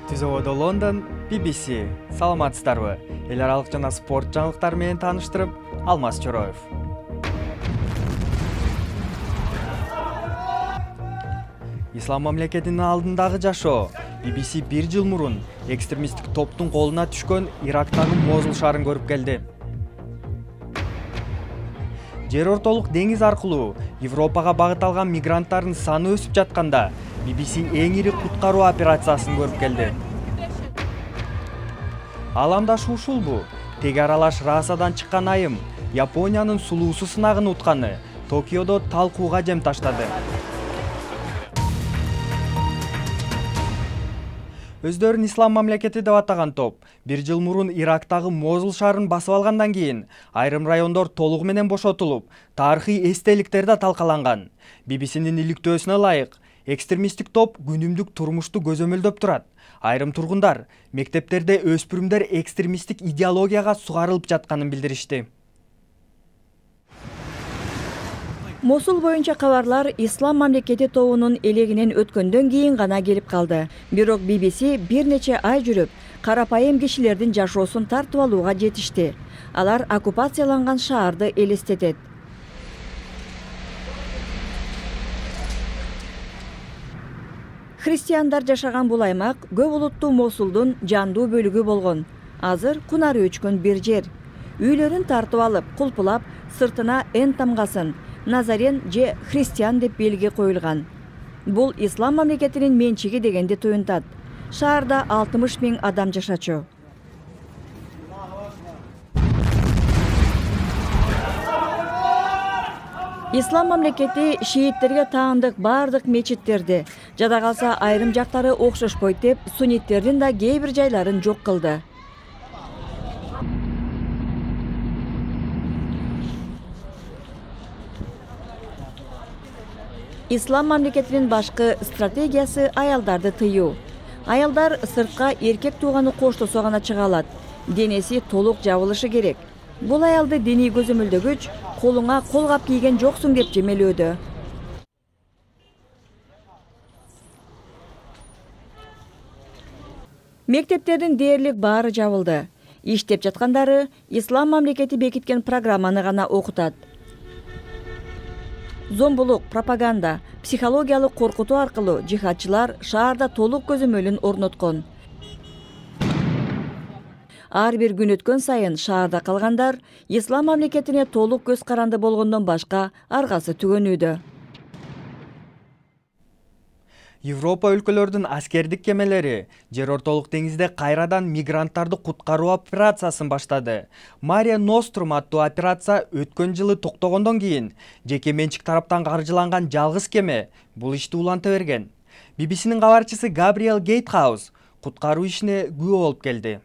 Түз абада Лондон, BBC. Саламатсыздарбы? Эл аралык жана спорт жаңылыктары менен тааныштырып, Алмаз Чороев. Ислам мамлекетинин алдындагы жашоо. BBC 1 жыл мурун экстремисттик топтун колуна түшкөн Ирактагы Мозул шаарын көрүп келди. Жер ортолук деңиз аркылуу Европага багыт алган мигранттардын саны өсүп жатканда BBC эң ири куткаруу операциясын көрүп келди. Аламдашы ушулбу? Теги аралаш Расадан чыккан айым Япониянын сулуусу сынагын утканы Токиодо талкууга жем таштады. Өздөрүн ислам мамлекети деп атаган топ 1 жыл мурун Ирактагы Мозул шаарын басып алгандан кийин айрым райондор толугу менен бошотулуп, тарыхый эстеликтер да талкаланган. BBC-нин иликтөөсүнө ылайык, экстремисттик топ күнүмдүк турмушту көзөмөлдөп турат. Айрым тургундар мектептерде өспүрүмдөр экстремисттик идеологияга сугарылып жатканын билдиришти. Мосул боюнча кабарлар ислам мамлекети тобунун элегинен өткөндөн кийин гана келип калды. Бирок BBC бир нече ай жүрүп, карапайым кишилердин жашоосун тартып алууга жетишти. Алар оккупацияланган шаарды элестетет. Христиандар жашаган бул аймак көп улуттуу Мосулдун жандуу бөлүгү болгон. Азыр кунары өчкөн бир жер. Үйлөрүн тартып алып, кулпулап, сыртына Н тамгасын Назарен же христиан деп белги коюлган. Бул ислам мамлекетинин менчиги дегенди туюнтат. Шаарда 60 000 адам жашачу. Ислам мамлекети шииттерге таандык бардык мечиттерди, жада калса айрым жактары окшошпойт деп сунниттердин да кээ бир жайларын жок кылды. Ислам мамлекетинин башкы стратегиясы аялдарды тыюу. Аялдар сыртка эркек тууганы коштосо гана чыга алат. Денеси толук жабылышы керек. Бул аялды диний көзөмөлдөгүч колуңа колгап кийген жоксуң деп жемелөөдө. Мектептердин дээрлик баары жабылды. Иштеп жаткандары ислам мамлекети бекиткен программаны гана окутат. Зомбулук, пропаганда, психологиялык коркутуу аркылуу жихадчылар шаарда толук көзөмөлүн орноткон. Ар бир күн өткөн сайын шаарда калгандар ислам мамлекетине толук көз каранды болгондон башка аргасы түгөнүүдө. Европа өлкөлөрдүн аскердик кемелери жер ортолук деңизде кайрадан мигранттарды куткаруу операциясын баштады. Мария Нострум аттуу операция өткөн жылы токтогондон кийин жеке менчик тараптан каржыланган жалгыз кеме бул ишти уланта берген. BBC-нин кабарчысы Габриэл Гейтхаус куткаруу ишине күбө болуп келди.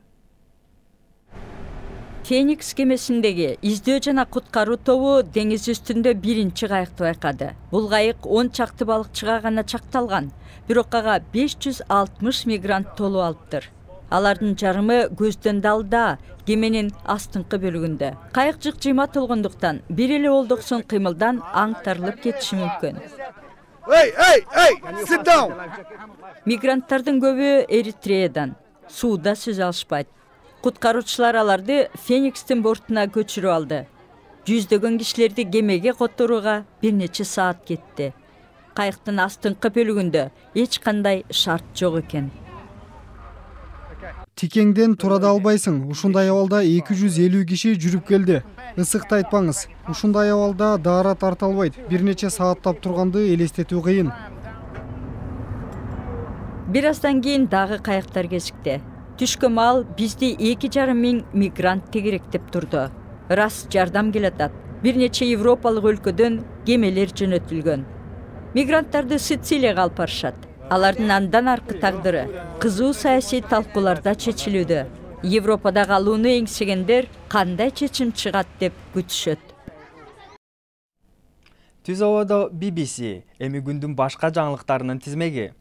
Феникс кемесиндеги издөө жана куткаруу тобу деңиз үстүндө биринчи кайыкты байкады. Бул кайык 10 чакты балыкчыга гана чакталган, бирок ага 560 мигрант толуп алыптыр. Алардын жарымы көздөн далда, кеменин астыңкы бөлүгүндө. Кайык жыкжыйма толгондуктан бир эле олдоксон кыймылдан аңтарылып кетиши мүмкүн. Sit down. Мигранттардын көбү Эритреядан, сууда сөз алышпайт. Куткаруучулар аларды Феникстин бортуна көчүрүп алды. Жүздөгөн кишилерди кемеге которууга бир нече саат кетти. Кайыктын астыңкы бөлүгүндө эч кандай шарт жок экен. Тикеңден тура да албайсың. Ушундай абалда 250 киши жүрүп келди. Ысыкты айтпаңыз. Ушундай абалда даара тарта албайт. Бир нече сааттап турганды элестетүү кыйын. Бир аздан кийин дагы кайыктар кезикти. Түшкө маал бизди 2,5 миң мигрант тегеректеп турду. Рас жардам келатат. Бир нече европалык өлкөдөн кемелер жөнөтүлгөн. Мигранттарды Сицилияга алып барышат. Алардын андан аркы тагдыры кызуу саясий талкууларда чечилүүдө. Европада калууну эңсегендер кандай чечим чыгат деп күтүшөт. Түз абада BBC эми күндүн башка жаңылыктарынын тизмеги.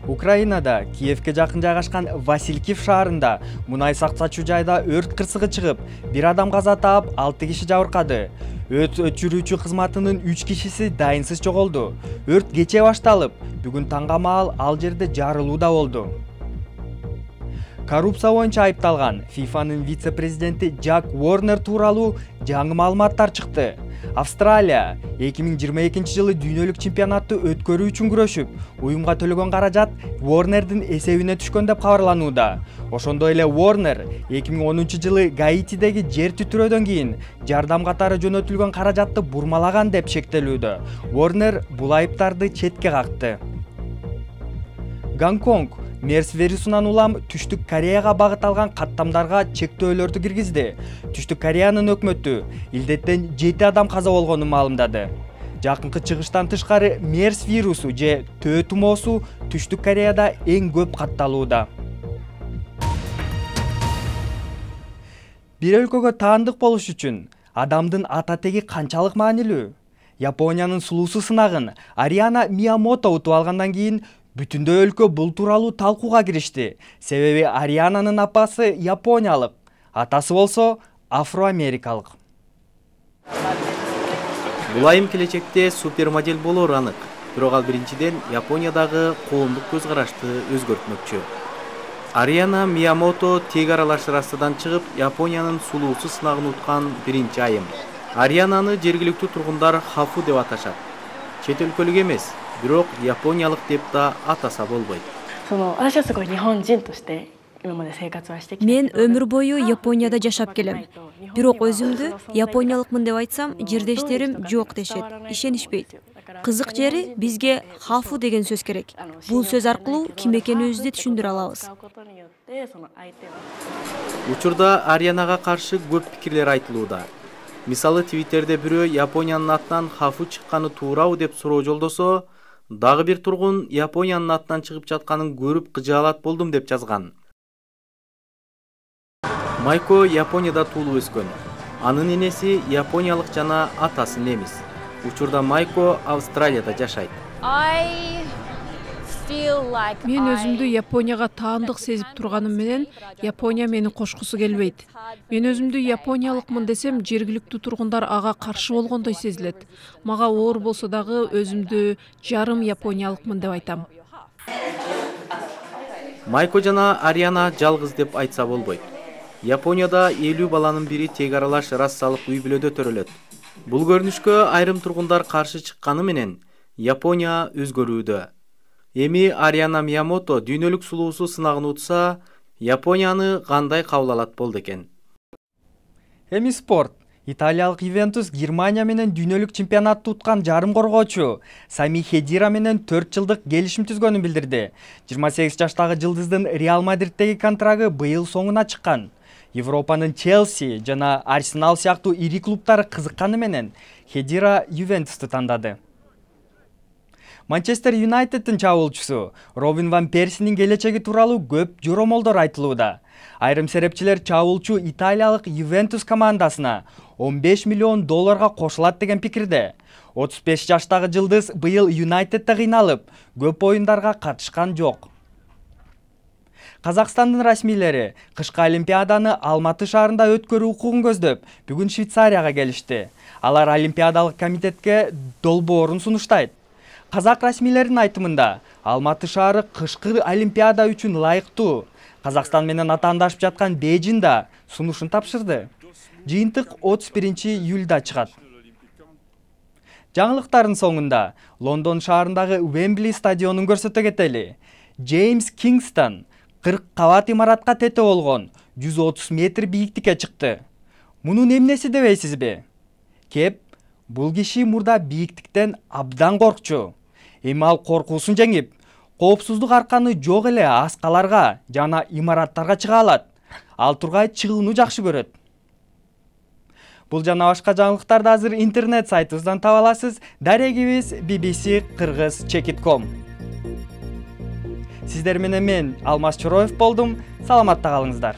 Украинада Киевке жакын жайгашкан Василькив шаарында мунай сактачуу жайда өрт кырсыгы чыгып, бир адам каза таап, 6 киши жабыркады. Өрт өчүрүүчү кызматынын 3 кишиси дайынсыз жоголду. Өрт кече башталып, бүгүн таңга маал ал жерде жарылуу да болду. Коррупция боюнча айыпталган ФИФАнын вице-президенти Жак Уорнер тууралуу жаңы маалыматтар чыкты. Австралия 2022 жылы дүйнөлүк чемпионатты өткөрүү үчүн күрөшүп, уюмга төлөгөн каражат Уорнердин эсебине түшкөн деп кабарланууда. Ошондой эле Уорнер 2010 жылы Гаитидеги жер титирөөдөн кийин жардам катары жөнөтүлгөн каражатты бурмалаган деп шектелүүдө. Уорнер бул айыптарды четке какты. Гонконг MERS вирусунан улам Түштүк Кореяга багыт алган каттамдарга чектөөлөрдү киргизди. Түштүк Кореянын өкмөтү илдеттен 7 адам каза болгонун маалымдады. Жакынкы чыгыштан тышкары MERS вирусу же төө тумоосу Түштүк Кореяда эң көп катталууда. Бир өлкөгө таандык болуш үчүн адамдын ата теги канчалык маанилүү? Япониянын сулуусу сынагын Ариана Миямото утуп алгандан кийин бүтүндөй өлкө бул тууралуу талкууга киришти. Себеби Ариананын апасы япониялык, атасы болсо афроамерикалык. Бул айым келечекте супермодель болору анык. Бирок ал биринчиден Япониядагы коомдук көз карашты өзгөртмөкчү. Ариана Миямото тег аралаш расадан чыгып, Япониянын сулуусу сынагын уткан биринчи айым. Ариананы жергиликтүү тургундар Хафу деп аташат. Чет өлкөлүк эмес, бирок япониялык деп да атаса болбойт. Мен өмүр бою Японияда жашап келем. Бирок өзүмдү япониялыкмын деп айтсам, жердештерим жок дешет, ишенишпейт. Кызык жери бизге хафу деген сөз керек. Бул сөз аркылуу ким экенибизди түшүндүрө алабыз. Учурда Арианага каршы көп пикирлер айтылууда. Мисалы Твиттерде бирөө Япониянын атынан хафу чыкканы туурабы деп суроо жолдосо, дагы бир тургун Япониянын атынан чыгып жатканын көрүп кыжаалат болдум деп жазган. Майко Японияда туулуп өскөн. Анын энеси япониялык жана атасы немис. Учурда Майко Австралияда жашайт. Мен өзүмдү Японияга таандык сезип турганым менен Япония мени кошкусу келбейт. Мен өзүмдү япониялыкмын десем, жергиликтүү тургундар ага каршы болгондой сезилет. Мага оор болсо дагы өзүмдү жарым япониялыкмын деп айтам. Майко жана Ариана жалгыз деп айтса болбойт. Японияда 50 баланын бири тег аралаш расалык үй бүлөдө төрөлөт. Бул көрүнүшкө айрым тургундар каршы чыкканы менен Япония өзгөрүүдө. Эми Ариана Миямото дүйнөлүк сулуусу сынагын утса, Японияны кандай кабыл алат болду экен? Эми спорт. Италиялык Ювентус Германия менен дүйнөлүк чемпионатты уткан жарым коргоочу Сами Хедира менен 4 жылдык келишим түзгөнүн билдирди. 28 жаштагы жылдыздын Реал Мадридтеги контрагы быйыл соңуна чыккан. Европанын Челси жана Арсенал сыяктуу ири клубтары кызыкканы менен Хедира Ювентусту тандады. Манчестер Юнайтеддин чабуулчусу Робин ван Персинин келечеги тууралуу көп жоромолдор айтылууда. Айрым серепчилер чабуулчу италиялык Ювентус командасына 15 миллион долларга кошулат деген пикирде. 35 жаштагы жылдыз быйыл Юнайтедде кыйналып, көп оюндарга катышкан жок. Казакстандын расмийлери кышкы олимпиаданы Алматы шаарында өткөрүү укугун көздөп, бүгүн Швейцарияга келишти. Алар олимпиадалык комитетке долбоорун сунуштайт. Казак расмийлеринин айтымында, Алматы шаары кышкы олимпиада үчүн ылайыктуу. Казакстан менен атаандашып жаткан Бейжин да сунушун тапшырды. Жыйынтык 31 июлда чыгат. Жаңылыктардын соңунда Лондон шаарындагы Уэмбли стадионун көрсөтө кетели. Джеймс Кингстон 40 кабат имаратка тете болгон 130 метр бийиктикке чыкты. Мунун эмнеси дебейсизби? Кеп, бул киши мурда бийиктиктен абдан коркчу. Эми ал коркуусун жеңип, коопсуздук арканы жок эле аскаларга жана имараттарга чыга алат. Ал тургай чыгууну жакшы көрөт. Бул жана башка жаңылыктарды азыр интернет сайтыбыздан таба аласыз. Дарегибиз bbc-kыргыз.com. Сиздер менен мен Алмаз Чороев болдум. Саламатта калыңыздар.